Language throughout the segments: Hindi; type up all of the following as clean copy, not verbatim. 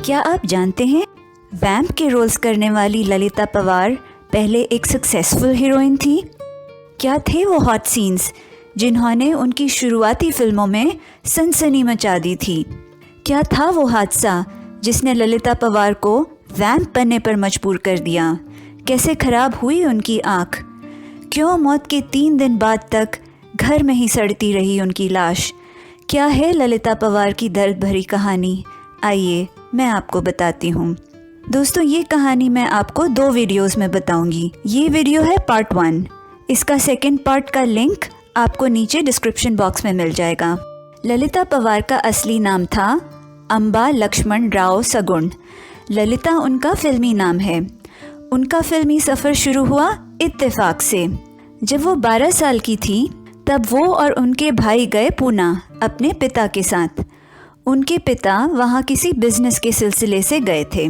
क्या आप जानते हैं, वैम्प के रोल्स करने वाली ललिता पवार पहले एक सक्सेसफुल हीरोइन थी। क्या थे वो हॉट सीन्स जिन्होंने उनकी शुरुआती फिल्मों में सनसनी मचा दी थी? क्या था वो हादसा जिसने ललिता पवार को वैम्प बनने पर मजबूर कर दिया? कैसे खराब हुई उनकी आँख? क्यों मौत के 3 दिन बाद तक घर में ही सड़ती रही उनकी लाश? क्या है ललिता पवार की दर्द भरी कहानी? आइए मैं आपको बताती हूँ। दोस्तों, ये कहानी मैं आपको 2 वीडियोस में बताऊंगी। ये वीडियो है पार्ट 1। इसका सेकंड पार्ट का लिंक आपको नीचे डिस्क्रिप्शन बॉक्स में मिल जाएगा। ललिता पवार का असली नाम था अंबा लक्ष्मण राव सगुण। ललिता उनका फिल्मी नाम है। उनका फिल्मी सफ़र शुरू हुआ इत्तेफाक से। जब वो 12 साल की थी तब वो और उनके भाई गए पूना अपने पिता के साथ। उनके पिता वहाँ किसी बिजनेस के सिलसिले से गए थे।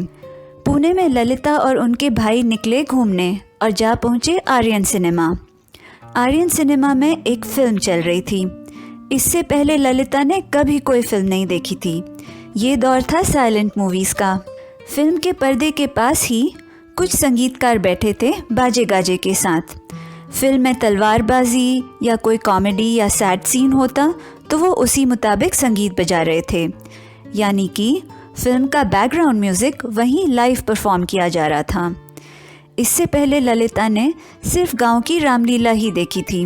पुणे में ललिता और उनके भाई निकले घूमने और जा पहुँचे आर्यन सिनेमा। आर्यन सिनेमा में एक फ़िल्म चल रही थी। इससे पहले ललिता ने कभी कोई फ़िल्म नहीं देखी थी। ये दौर था साइलेंट मूवीज़ का। फिल्म के पर्दे के पास ही कुछ संगीतकार बैठे थे बाजे गाजे के साथ। फिल्म में तलवारबाजी या कोई कॉमेडी या सैड सीन होता तो वो उसी मुताबिक संगीत बजा रहे थे, यानी कि फिल्म का बैकग्राउंड म्यूज़िक वहीं लाइव परफॉर्म किया जा रहा था। इससे पहले ललिता ने सिर्फ गांव की रामलीला ही देखी थी।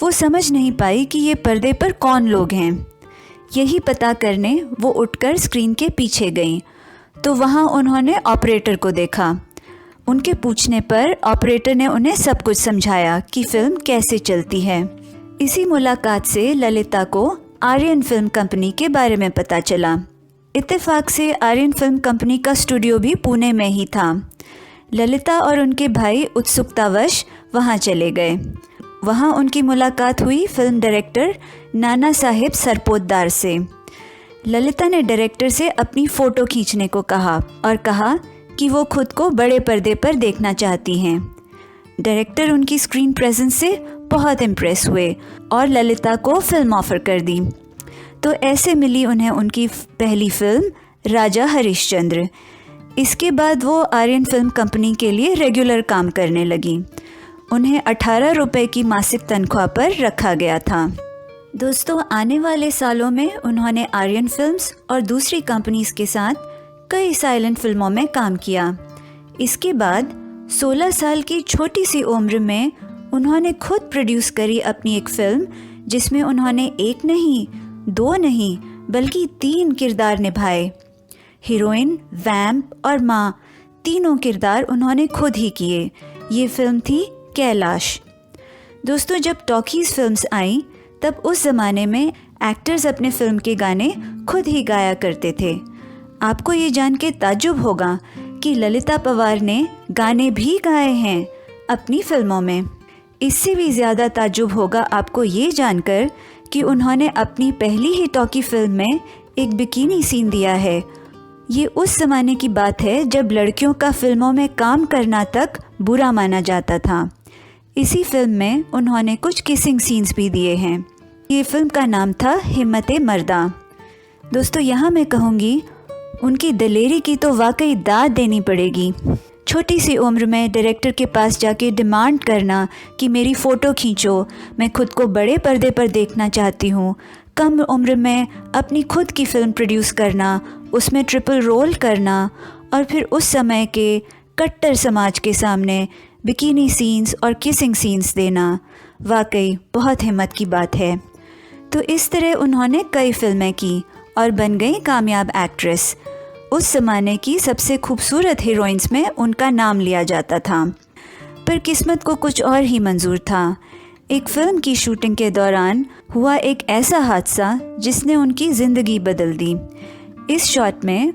वो समझ नहीं पाई कि ये पर्दे पर कौन लोग हैं। यही पता करने वो उठकर स्क्रीन के पीछे गईं तो वहाँ उन्होंने ऑपरेटर को देखा। उनके पूछने पर ऑपरेटर ने उन्हें सब कुछ समझाया कि फ़िल्म कैसे चलती है। इसी मुलाकात से ललिता को आर्यन फिल्म कंपनी के बारे में पता चला। इत्तेफाक से आर्यन फिल्म कंपनी का स्टूडियो भी पुणे में ही था। ललिता और उनके भाई उत्सुकतावश वहां चले गए। वहां उनकी मुलाकात हुई फिल्म डायरेक्टर नाना साहेब सरपोतदार से। ललिता ने डायरेक्टर से अपनी फ़ोटो खींचने को कहा और कहा कि वो खुद को बड़े पर्दे पर देखना चाहती हैं। डायरेक्टर उनकी स्क्रीन प्रेजेंस से बहुत इम्प्रेस हुए और ललिता को फिल्म ऑफ़र कर दी। तो ऐसे मिली उन्हें उनकी पहली फिल्म राजा हरिश्चंद्र। इसके बाद वो आर्यन फिल्म कंपनी के लिए रेगुलर काम करने लगी। उन्हें 18 रुपये की मासिक तनख्वाह पर रखा गया था। दोस्तों, आने वाले सालों में उन्होंने आर्यन फिल्म्स और दूसरी कंपनीज के साथ कई साइलेंट फिल्मों में काम किया। इसके बाद 16 साल की छोटी सी उम्र में उन्होंने खुद प्रोड्यूस करी अपनी एक फिल्म, जिसमें उन्होंने 1 नहीं, 2 नहीं, बल्कि 3 किरदार निभाए। हीरोइन, वैम्प और माँ, तीनों किरदार उन्होंने खुद ही किए। ये फिल्म थी कैलाश। दोस्तों, जब टॉकीज़ फिल्म्स आईं तब उस ज़माने में एक्टर्स अपने फिल्म के गाने खुद ही गाया करते थे। आपको ये जान के ताज्जुब होगा कि ललिता पवार ने गाने भी गाए हैं अपनी फिल्मों में। इससे भी ज़्यादा ताज्जुब होगा आपको ये जानकर कि उन्होंने अपनी पहली ही टॉकी फिल्म में एक बिकिनी सीन दिया है। ये उस ज़माने की बात है जब लड़कियों का फिल्मों में काम करना तक बुरा माना जाता था। इसी फिल्म में उन्होंने कुछ किसिंग सीन्स भी दिए हैं। ये फिल्म का नाम था हिम्मते मर्दा। दोस्तों, यहाँ मैं कहूँगी उनकी दिलेरी की तो वाकई दाद देनी पड़ेगी। छोटी सी उम्र में डायरेक्टर के पास जाके डिमांड करना कि मेरी फ़ोटो खींचो, मैं खुद को बड़े पर्दे पर देखना चाहती हूँ। कम उम्र में अपनी खुद की फ़िल्म प्रोड्यूस करना, उसमें ट्रिपल रोल करना और फिर उस समय के कट्टर समाज के सामने बिकिनी सीन्स और किसिंग सीन्स देना, वाकई बहुत हिम्मत की बात है। तो इस तरह उन्होंने कई फिल्में की और बन गई कामयाब एक्ट्रेस। उस ज़माने की सबसे खूबसूरत हीरोइंस में उनका नाम लिया जाता था। पर किस्मत को कुछ और ही मंजूर था। एक फ़िल्म की शूटिंग के दौरान हुआ एक ऐसा हादसा जिसने उनकी ज़िंदगी बदल दी। इस शॉट में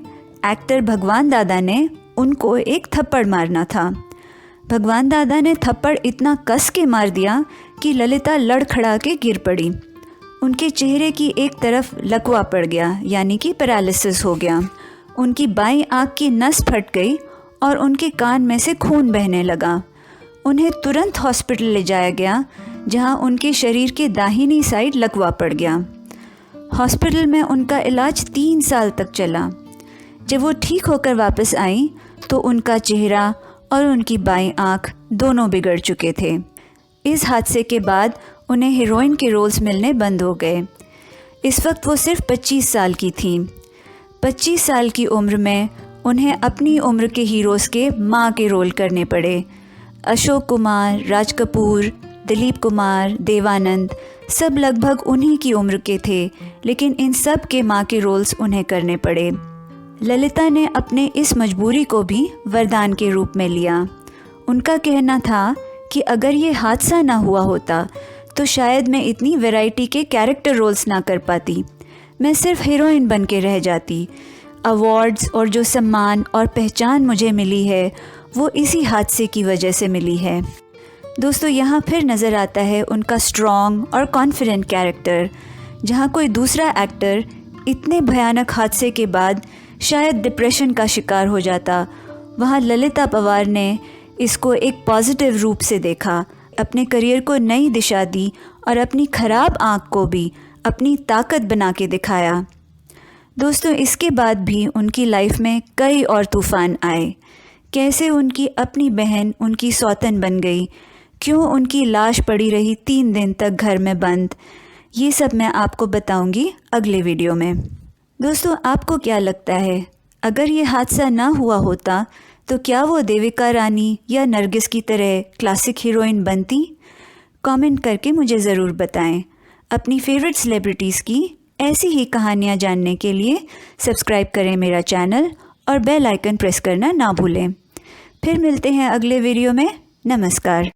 एक्टर भगवान दादा ने उनको एक थप्पड़ मारना था। भगवान दादा ने थप्पड़ इतना कस के मार दिया कि ललिता लड़खड़ा के गिर पड़ी। उनके चेहरे की एक तरफ लकवा पड़ गया, यानी कि पैरालिसिस हो गया। उनकी बाईं आँख की नस फट गई और उनके कान में से खून बहने लगा। उन्हें तुरंत हॉस्पिटल ले जाया गया, जहां उनके शरीर के दाहिनी साइड लकवा पड़ गया। हॉस्पिटल में उनका इलाज 3 साल तक चला। जब वो ठीक होकर वापस आई तो उनका चेहरा और उनकी बाईं आँख दोनों बिगड़ चुके थे। इस हादसे के बाद उन्हें हीरोइन के रोल्स मिलने बंद हो गए। इस वक्त वो सिर्फ 25 साल की थीं। 25 साल की उम्र में उन्हें अपनी उम्र के हीरोज़ के माँ के रोल करने पड़े। अशोक कुमार, राज कपूर, दिलीप कुमार, देवानंद सब लगभग उन्हीं की उम्र के थे, लेकिन इन सब के माँ के रोल्स उन्हें करने पड़े। ललिता ने अपने इस मजबूरी को भी वरदान के रूप में लिया। उनका कहना था कि अगर ये हादसा ना हुआ होता तो शायद मैं इतनी वैरायटी के कैरेक्टर रोल्स ना कर पाती, मैं सिर्फ हीरोइन बन के रह जाती। अवार्ड्स और जो सम्मान और पहचान मुझे मिली है वो इसी हादसे की वजह से मिली है। दोस्तों, यहाँ फिर नज़र आता है उनका स्ट्रॉन्ग और कॉन्फिडेंट कैरेक्टर। जहाँ कोई दूसरा एक्टर इतने भयानक हादसे के बाद शायद डिप्रेशन का शिकार हो जाता, वहाँ ललिता पवार ने इसको एक पॉजिटिव रूप से देखा, अपने करियर को नई दिशा दी और अपनी ख़राब आँख को भी अपनी ताकत बना के दिखाया। दोस्तों, इसके बाद भी उनकी लाइफ में कई और तूफ़ान आए। कैसे उनकी अपनी बहन उनकी सौतन बन गई, क्यों उनकी लाश पड़ी रही 3 दिन तक घर में बंद, ये सब मैं आपको बताऊंगी अगले वीडियो में। दोस्तों, आपको क्या लगता है, अगर ये हादसा ना हुआ होता तो क्या वो देविका रानी या नरगिस की तरह क्लासिक हीरोइन बनती? कमेंट करके मुझे ज़रूर बताएं। अपनी फेवरेट सेलिब्रिटीज़ की ऐसी ही कहानियाँ जानने के लिए सब्सक्राइब करें मेरा चैनल और बेल आइकन प्रेस करना ना भूलें। फिर मिलते हैं अगले वीडियो में। नमस्कार।